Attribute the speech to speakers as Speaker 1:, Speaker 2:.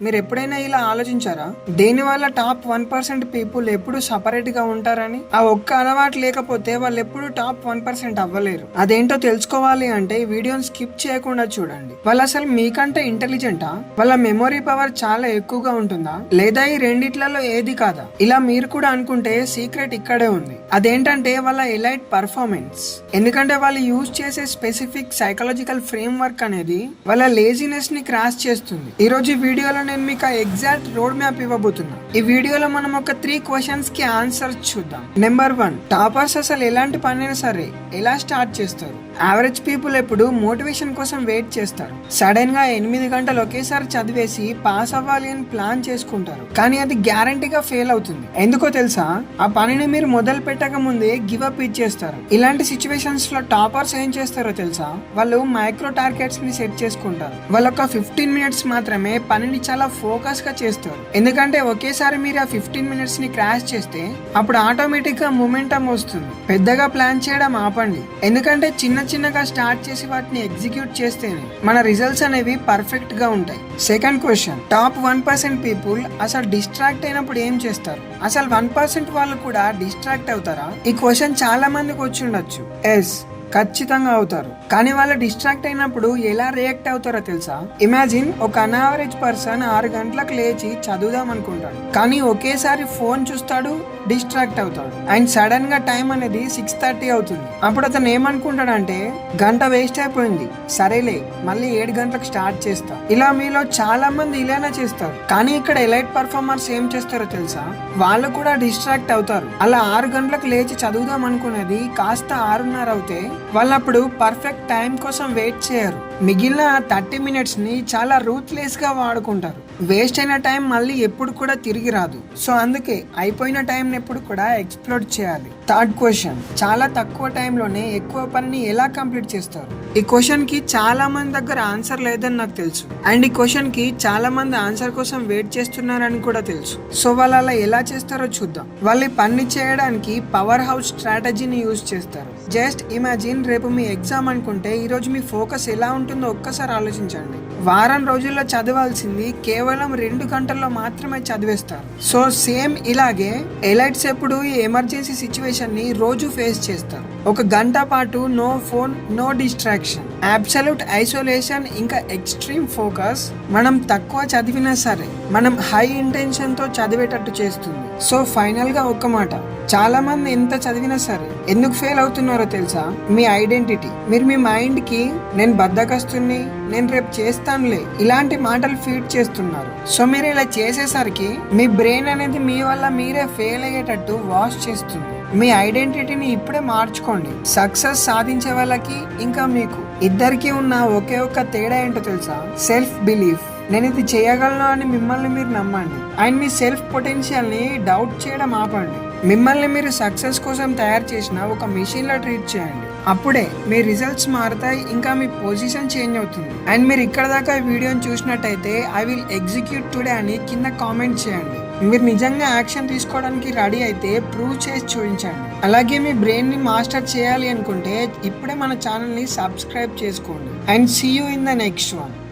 Speaker 1: మీరు ఎప్పుడైనా ఇలా ఆలోచించారా? దేనివల్ల టాప్ 1% పీపుల్ ఎప్పుడు సపరేట్ గా ఉంటారని? ఆ ఒక్క అలవాటు లేకపోతే వాళ్ళు ఎప్పుడు టాప్ 1% అవ్వలేరు. అదేంటో తెలుసుకోవాలి అంటే ఈ వీడియోని స్కిప్ చేయకుండా చూడండి. వాళ్ళు అసలు మీకంటే ఇంటెలిజెంటా? వాళ్ళ మెమొరీ పవర్ చాలా ఎక్కువగా ఉంటుందా, లేదా ఈ రెండిట్లలో ఏది కాదా? ఇలా మీరు కూడా అనుకుంటే సీక్రెట్ ఇక్కడే ఉంది. అదేంటంటే వాళ్ళ ఎలైట్ పర్ఫార్మెన్స్. ఎందుకంటే వాళ్ళు యూజ్ చేసే స్పెసిఫిక్ సైకలాజికల్ ఫ్రేమ్ వర్క్ అనేది వాళ్ళ లేజినెస్ ని క్రాష్ చేస్తుంది. ఈ రోజు వీడియోలో నేను మీకు ఎగ్జాక్ట్ రోడ్ మ్యాప్ ఇవ్వబోతున్నా. ఈ వీడియోలో మనం ఒక 3 క్వశ్చన్స్ కి ఆన్సర్ చూద్దాం. నెంబర్ 1, టాపర్స్ అసలు ఎలాంటి పనైనా సరే ఎలా స్టార్ట్ చేస్తారు? యావరేజ్ పీపుల్ ఎప్పుడు మోటివేషన్ కోసం వెయిట్ చేస్తారు. సడన్ గా 8 గంటలు ఒకేసారి చదివేసి పాస్ అవ్వాలి అని ప్లాన్ చేసుకుంటారు, కానీ అది గ్యారంటీగా ఫెయిల్ అవుతుంది. ఎందుకో తెలుసా? ఆ పనిని మీరు మొదలు పెట్టక ముందే గివ్ అప్ ఇచ్చేస్తారు. ఇలాంటి సిచ్యువేషన్స్ లో టాపర్స్ ఏం చేస్తారో తెలుసా? వాళ్ళు మైక్రో టార్గెట్స్ ని సెట్ చేసుకుంటారు. వాళ్ళు ఒక 15 మినిట్స్ మాత్రమే పనిని చాలా ఫోకస్ గా చేస్తారు. ఎందుకంటే ఒకేసారి మీరు ఆ 15 మినిట్స్ ని క్రాష్ చేస్తే అప్పుడు ఆటోమేటిక్ గా మొమెంటం వస్తుంది. పెద్దగా ప్లాన్ చేయడం ఆపండి. ఎందుకంటే చిన్నగా స్టార్ట్ చేసి వాటిని ఎగ్జిక్యూట్ చేస్తేనే మన రిజల్ట్స్ అనేవి పర్ఫెక్ట్ గా ఉంటాయి. సెకండ్ క్వశ్చన్, టాప్ 1% పీపుల్ అసలు డిస్ట్రాక్ట్ అయినప్పుడు ఏం చేస్తారు? అసలు 1% వాళ్ళు కూడా డిస్ట్రాక్ట్ అవుతారా? ఈ క్వశ్చన్ చాలా మందికి వచ్చి ఉండొచ్చు. ఎస్, ఖచ్చితంగా అవుతారు. కానీ వాళ్ళు డిస్ట్రాక్ట్ అయినప్పుడు ఎలా రియాక్ట్ అవుతారో తెలుసా? ఇమాజిన్ ఒక అన్యావరేజ్ పర్సన్ 6 గంటలకు లేచి చదువుదాం అనుకుంటాడు, కానీ ఒకేసారి ఫోన్ చూస్తాడు, డిస్ట్రాక్ట్ అవుతాడు. అండ్ సడన్ గా టైం అనేది 6:30 అవుతుంది. అప్పుడు అతను ఏమనుకుంటాడంటే గంట వేస్ట్ అయిపోయింది, సరేలే మళ్ళీ 7 గంటలకు స్టార్ట్ చేస్తా. ఇలా మీలో చాలా మంది ఇలానే చేస్తారు. కానీ ఇక్కడ ఎలైట్ పర్ఫార్మర్స్ ఏం చేస్తారో తెలుసా? వాళ్ళు కూడా డిస్ట్రాక్ట్ అవుతారు. అలా 6 గంటలకు లేచి చదువుదాం అనుకునేది కాస్త 6:30 అవుతే వాళ్ళప్పుడు పర్ఫెక్ట్ టైం కోసం వెయిట్ చేయరు. మిగిలిన 30 మినిట్స్ ని చాలా రూత్లెస్ గా వాడుకుంటారు. వేస్ట్ అయిన టైం మళ్ళీ ఎప్పుడు కూడా తిరిగి రాదు. సో అందుకే అయిపోయిన టైం ఎప్పుడు కూడా ఎక్స్ప్లోర్ చేయాలి. థర్డ్ క్వశ్చన్, చాలా తక్కువ టైంలోనే ఎక్కువ పనిని ఎలా కంప్లీట్ చేస్తారు? ఈ క్వశ్చన్ కి చాలా మంది దగ్గర ఆన్సర్ లేదని నాకు తెలుసు. అండ్ ఈ క్వశ్చన్ కి చాలా మంది ఆన్సర్ కోసం వెయిట్ చేస్తున్నారని కూడా తెలుసు. సో వాళ్ళు అలా ఎలా చేస్తారో చూద్దాం. వాళ్ళు ఈ పని చేయడానికి పవర్ హౌస్ స్ట్రాటజీని యూజ్ చేస్తారు. జస్ట్ ఇమాజిన్, రేపు మీ ఎగ్జామ్ అనుకుంటే ఈ రోజు మీ ఫోకస్ ఎలా ఉంటుందో ఒక్కసారి ఆలోచించండి. వారం రోజుల్లో చదవాల్సింది కేవలం 2 గంటల్లో మాత్రమే చదివేస్తారు. సో సేమ్ ఇలాగే ఎలైట్స్ ఎప్పుడు ఈ ఎమర్జెన్సీ సిచ్యువేషన్ ని రోజు ఫేస్ చేస్తారు. 1 గంట పాటు no phone, no distraction, absolute isolation, ఇంకా ఎక్స్ట్రీమ్ ఫోకస్ మనం తక్కువ చదివినా సరే మనం హై ఇంటెన్షన్ తో చదివేటట్టు చేస్తుంది. సో ఫైనల్ గా ఒక్క మాట, చాలా మంది ఎంత చదివినా సరే ఎందుకు ఫెయిల్ అవుతున్నారో తెలుసా? మీ ఐడెంటిటీ. మీరు మీ మైండ్ కి నేను బద్దకస్తుని, నేను రేపు చేస్తానులే, ఇలాంటి మాటలు ఫీడ్ చేస్తున్నారు. సో మీరు ఇలా చేసేసరికి మీ బ్రెయిన్ అనేది మీ వల్ల మీరే ఫెయిల్ అయ్యేటట్టు వాష్ చేస్తుంది. మీ ఐడెంటిటీని ఇప్పుడే మార్చుకోండి. సక్సెస్ సాధించే వాళ్ళకి ఇంకా మీకు ఇద్దరికి ఉన్న ఒకే ఒక్క తేడా ఏంటో తెలుసా? Self belief. నేను ఇది చేయగలను అని మిమ్మల్ని మీరు నమ్మండి. అండ్ మీ సెల్ఫ్ పొటెన్షియల్ ని డౌట్ చేయడం ఆపండి. మిమ్మల్ని మీరు సక్సెస్ కోసం తయారు చేసిన ఒక మెషిన్ లా ట్రీట్ చేయండి. అప్పుడే మీ రిజల్ట్స్ మారుతాయి, ఇంకా మీ పొజిషన్ చేంజ్ అవుతుంది. అండ్ మీరు ఇక్కడ దాకా ఈ వీడియోని చూసినట్టయితే ఐ విల్ ఎగ్జిక్యూట్ టుడే అని కింద కామెంట్ చేయండి. మీరు నిజంగా యాక్షన్ తీసుకోవడానికి రెడీ అయితే ప్రూవ్ చేసి చూపించండి. అలాగే మీ బ్రెయిన్ ని మాస్టర్ చేయాలి అనుకుంటే ఇప్పుడే మన ఛానల్ ని సబ్స్క్రైబ్ చేసుకోండి. And see you in the next one.